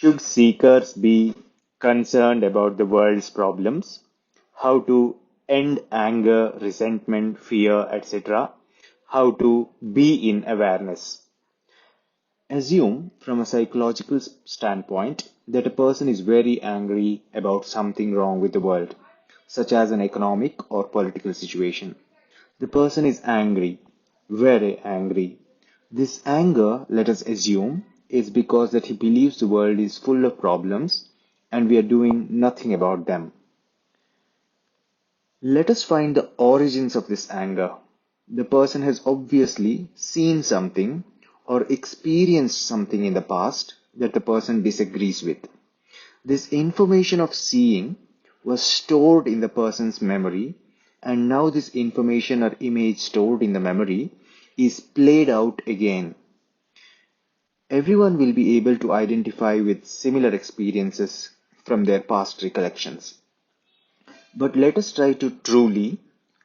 Should seekers be concerned about the world's problems? How to end anger, resentment, fear, etc. How to be in awareness. Assume, from a psychological standpoint, that a person is very angry about something wrong with the world, such as an economic or political situation. The person is angry, very angry. This anger, let us assume, is because that he believes the world is full of problems and we are doing nothing about them. Let us find the origins of this anger. The person has obviously seen something or experienced something in the past that the person disagrees with. This information of seeing was stored in the person's memory, and now this information or image stored in the memory is played out again. Everyone will be able to identify with similar experiences from their past recollections. But let us try to truly,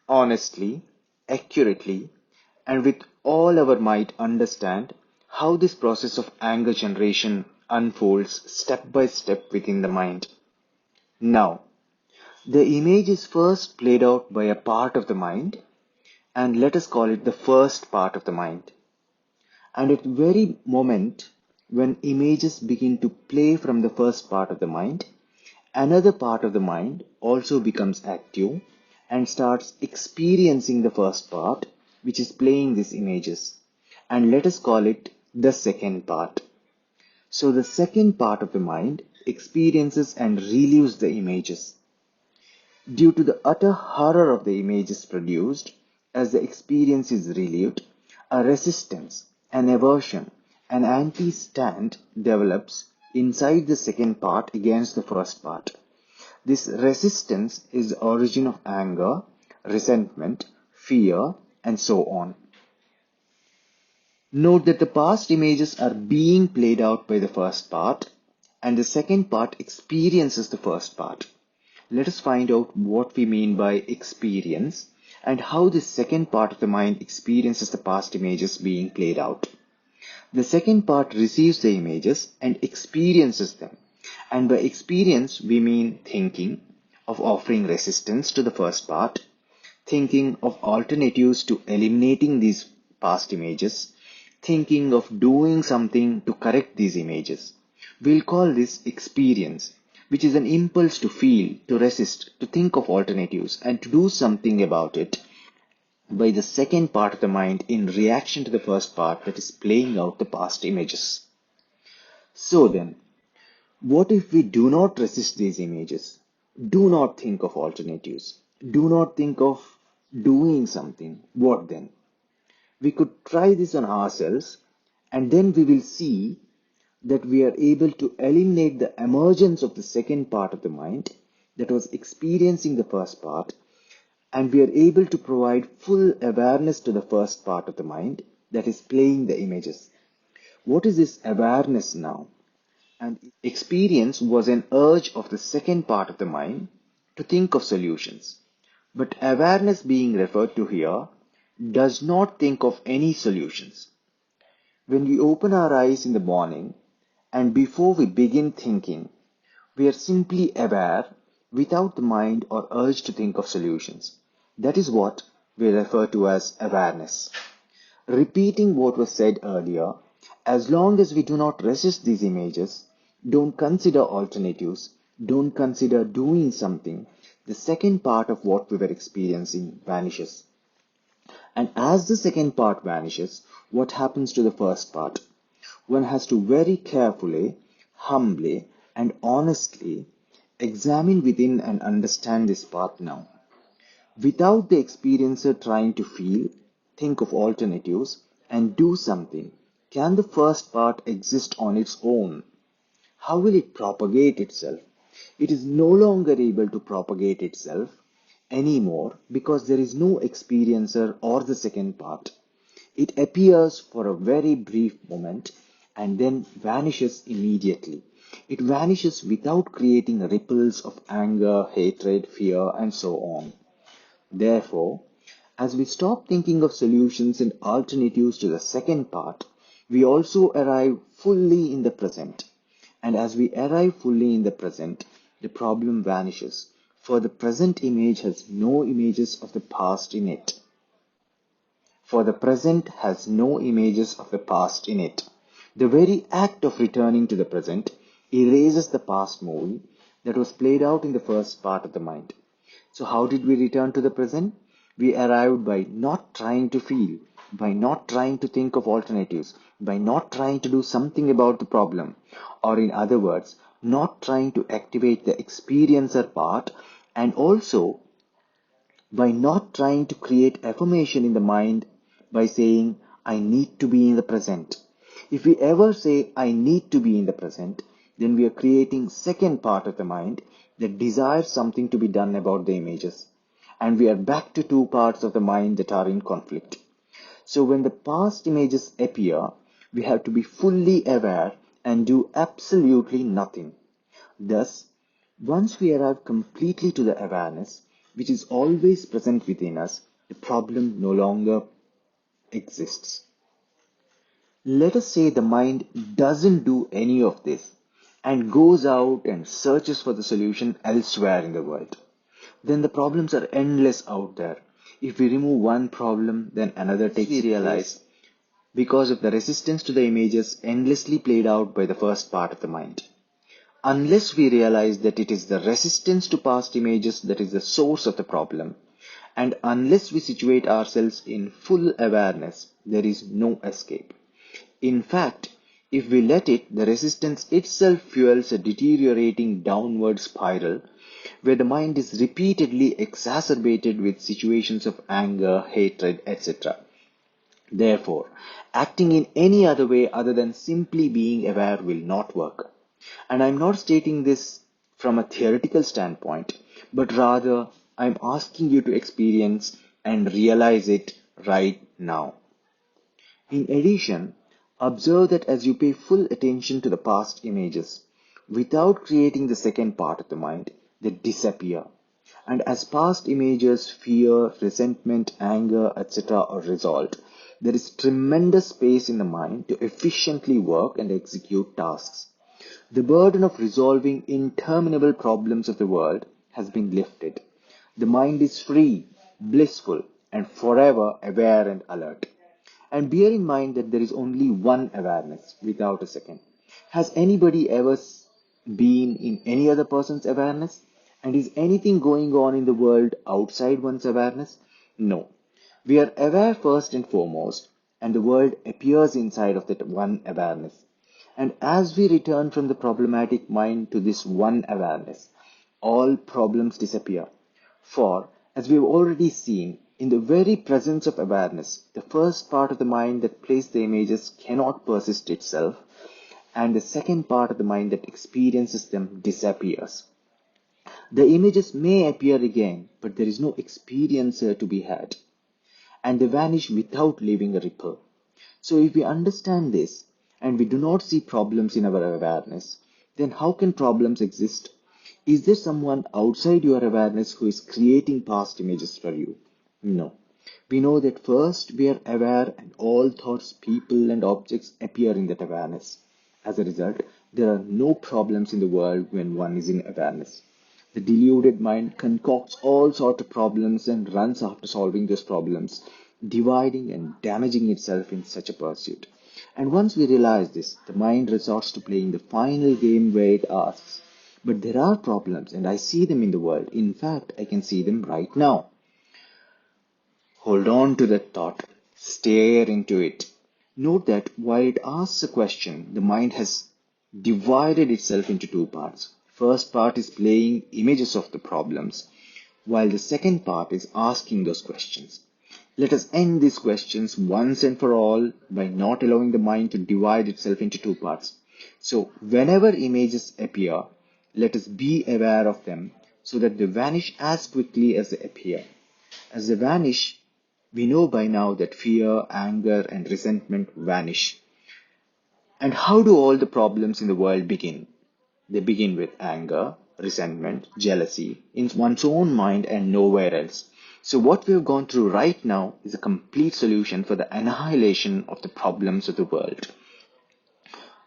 honestly, accurately, and with all our might understand how this process of anger generation unfolds step by step within the mind. Now, the image is first played out by a part of the mind, and let us call it the first part of the mind. And at the very moment when images begin to play from the first part of the mind, another part of the mind also becomes active and starts experiencing the first part, which is playing these images. And let us call it the second part. So the second part of the mind experiences and relives the images. Due to the utter horror of the images produced, as the experience is relived, a resistance, an aversion, an anti-stand develops inside the second part against the first part. This resistance is the origin of anger, resentment, fear, and so on. Note that the past images are being played out by the first part, and the second part experiences the first part. Let us find out what we mean by experience and how the second part of the mind experiences the past images being played out. The second part receives the images and experiences them. And by experience, we mean thinking of offering resistance to the first part, thinking of alternatives to eliminating these past images, thinking of doing something to correct these images. We'll call this experience, which is an impulse to feel, to resist, to think of alternatives, and to do something about it by the second part of the mind in reaction to the first part that is playing out the past images. So then, what if we do not resist these images? Do not think of alternatives. Do not think of doing something. What then? We could try this on ourselves, and then we will see that we are able to eliminate the emergence of the second part of the mind that was experiencing the first part, and we are able to provide full awareness to the first part of the mind that is playing the images. What is this awareness now? And experience was an urge of the second part of the mind to think of solutions. But awareness being referred to here does not think of any solutions. When we open our eyes in the morning and before we begin thinking, we are simply aware without the mind or urge to think of solutions. That is what we refer to as awareness. Repeating what was said earlier, as long as we do not resist these images, don't consider alternatives, don't consider doing something, the second part of what we were experiencing vanishes. And as the second part vanishes, what happens to the first part? One has to very carefully, humbly, and honestly examine within and understand this part now. Without the experiencer trying to feel, think of alternatives, and do something, can the first part exist on its own? How will it propagate itself? It is no longer able to propagate itself anymore because there is no experiencer or the second part. It appears for a very brief moment and then vanishes immediately. It vanishes without creating ripples of anger, hatred, fear, and so on. Therefore, as we stop thinking of solutions and alternatives to the second part, we also arrive fully in the present. And as we arrive fully in the present, the problem vanishes, for the present image has no images of the past in it. For the present has no images of the past in it. The very act of returning to the present erases the past movie that was played out in the first part of the mind. So how did we return to the present? We arrived by not trying to feel, by not trying to think of alternatives, by not trying to do something about the problem, or in other words, not trying to activate the experiencer part, and also by not trying to create affirmation in the mind by saying, I need to be in the present. If we ever say, I need to be in the present, then we are creating second part of the mind that desires something to be done about the images. And we are back to two parts of the mind that are in conflict. So when the past images appear, we have to be fully aware and do absolutely nothing. Thus, once we arrive completely to the awareness, which is always present within us, the problem no longer exists. Let us say the mind doesn't do any of this and goes out and searches for the solution elsewhere in the world. Then the problems are endless out there. If we remove one problem, then another takes place. We realize because of the resistance to the images endlessly played out by the first part of the mind. Unless we realize that it is the resistance to past images that is the source of the problem, and unless we situate ourselves in full awareness, there is no escape. In fact, if we let it, the resistance itself fuels a deteriorating downward spiral where the mind is repeatedly exacerbated with situations of anger, hatred, etc. Therefore, acting in any other way other than simply being aware will not work. And I'm not stating this from a theoretical standpoint, but rather I'm asking you to experience and realize it right now. In addition, observe that as you pay full attention to the past images, without creating the second part of the mind, they disappear. And as past images, fear, resentment, anger, etc. are resolved, there is tremendous space in the mind to efficiently work and execute tasks. The burden of resolving interminable problems of the world has been lifted. The mind is free, blissful, and forever aware and alert. And bear in mind that there is only one awareness without a second. Has anybody ever been in any other person's awareness? And is anything going on in the world outside one's awareness? No. We are aware first and foremost, and the world appears inside of that one awareness. And as we return from the problematic mind to this one awareness, all problems disappear. For, as we have already seen, in the very presence of awareness, the first part of the mind that plays the images cannot persist itself, and the second part of the mind that experiences them disappears. The images may appear again, but there is no experiencer to be had, and they vanish without leaving a ripple. So if we understand this, and we do not see problems in our awareness, then how can problems exist? Is there someone outside your awareness who is creating past images for you? No. We know that first we are aware and all thoughts, people and objects appear in that awareness. As a result, there are no problems in the world when one is in awareness. The deluded mind concocts all sorts of problems and runs after solving those problems, dividing and damaging itself in such a pursuit. And once we realize this, the mind resorts to playing the final game where it asks, but there are problems and I see them in the world. In fact, I can see them right now. Hold on to that thought. Stare into it. Note that while it asks a question, the mind has divided itself into two parts. First part is playing images of the problems, while the second part is asking those questions. Let us end these questions once and for all by not allowing the mind to divide itself into two parts. So whenever images appear, let us be aware of them so that they vanish as quickly as they appear. As they vanish, we know by now that fear, anger, and resentment vanish. And how do all the problems in the world begin? They begin with anger, resentment, jealousy in one's own mind and nowhere else. So what we have gone through right now is a complete solution for the annihilation of the problems of the world.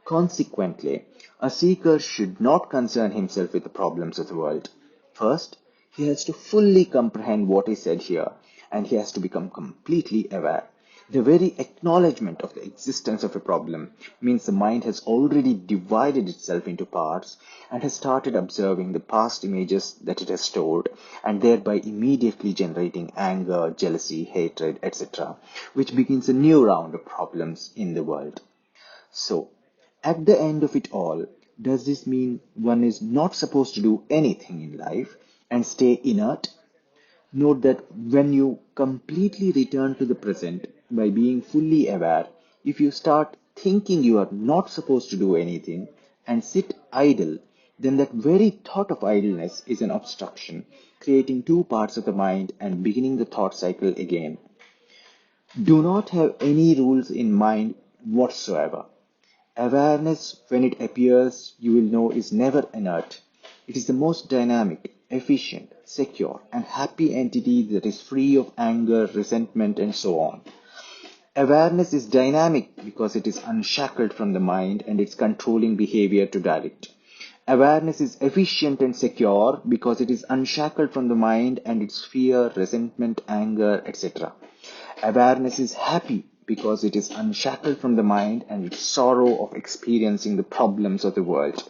Consequently, A seeker should not concern himself with the problems of the world. First, he has to fully comprehend what is said here, and he has to become completely aware. The very acknowledgement of the existence of a problem means the mind has already divided itself into parts and has started observing the past images that it has stored, and thereby immediately generating anger, jealousy, hatred, etc., which begins a new round of problems in the world. So, at the end of it all, does this mean one is not supposed to do anything in life and stay inert? Note that when you completely return to the present by being fully aware, if you start thinking you are not supposed to do anything and sit idle, then that very thought of idleness is an obstruction, creating two parts of the mind and beginning the thought cycle again. Do not have any rules in mind whatsoever. Awareness, when it appears, you will know is never inert. It is the most dynamic, efficient, secure, and happy entity that is free of anger, resentment, and so on. Awareness is dynamic because it is unshackled from the mind and its controlling behavior to direct. Awareness is efficient and secure because it is unshackled from the mind and its fear, resentment, anger, etc. Awareness is happy because it is unshackled from the mind and its sorrow of experiencing the problems of the world.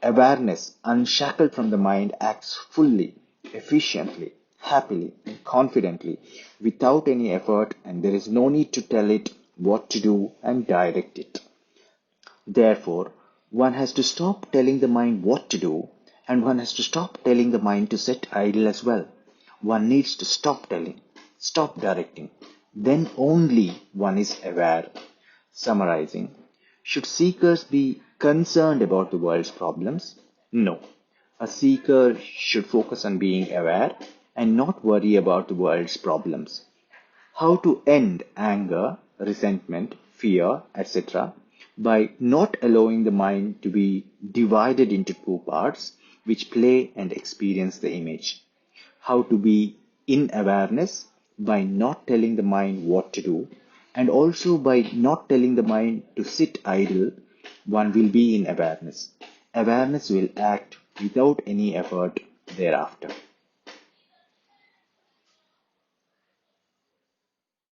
Awareness, unshackled from the mind, acts fully, efficiently, happily, and confidently, without any effort, and there is no need to tell it what to do and direct it. Therefore, one has to stop telling the mind what to do, and one has to stop telling the mind to sit idle as well. One needs to stop telling, stop directing. Then only one is aware. Summarizing, should seekers be concerned about the world's problems? No. A seeker should focus on being aware and not worry about the world's problems. How to end anger, resentment, fear, etc. by not allowing the mind to be divided into two parts which play and experience the image. How to be in awareness by not telling the mind what to do, and also by not telling the mind to sit idle, one will be in awareness. Awareness will act without any effort thereafter.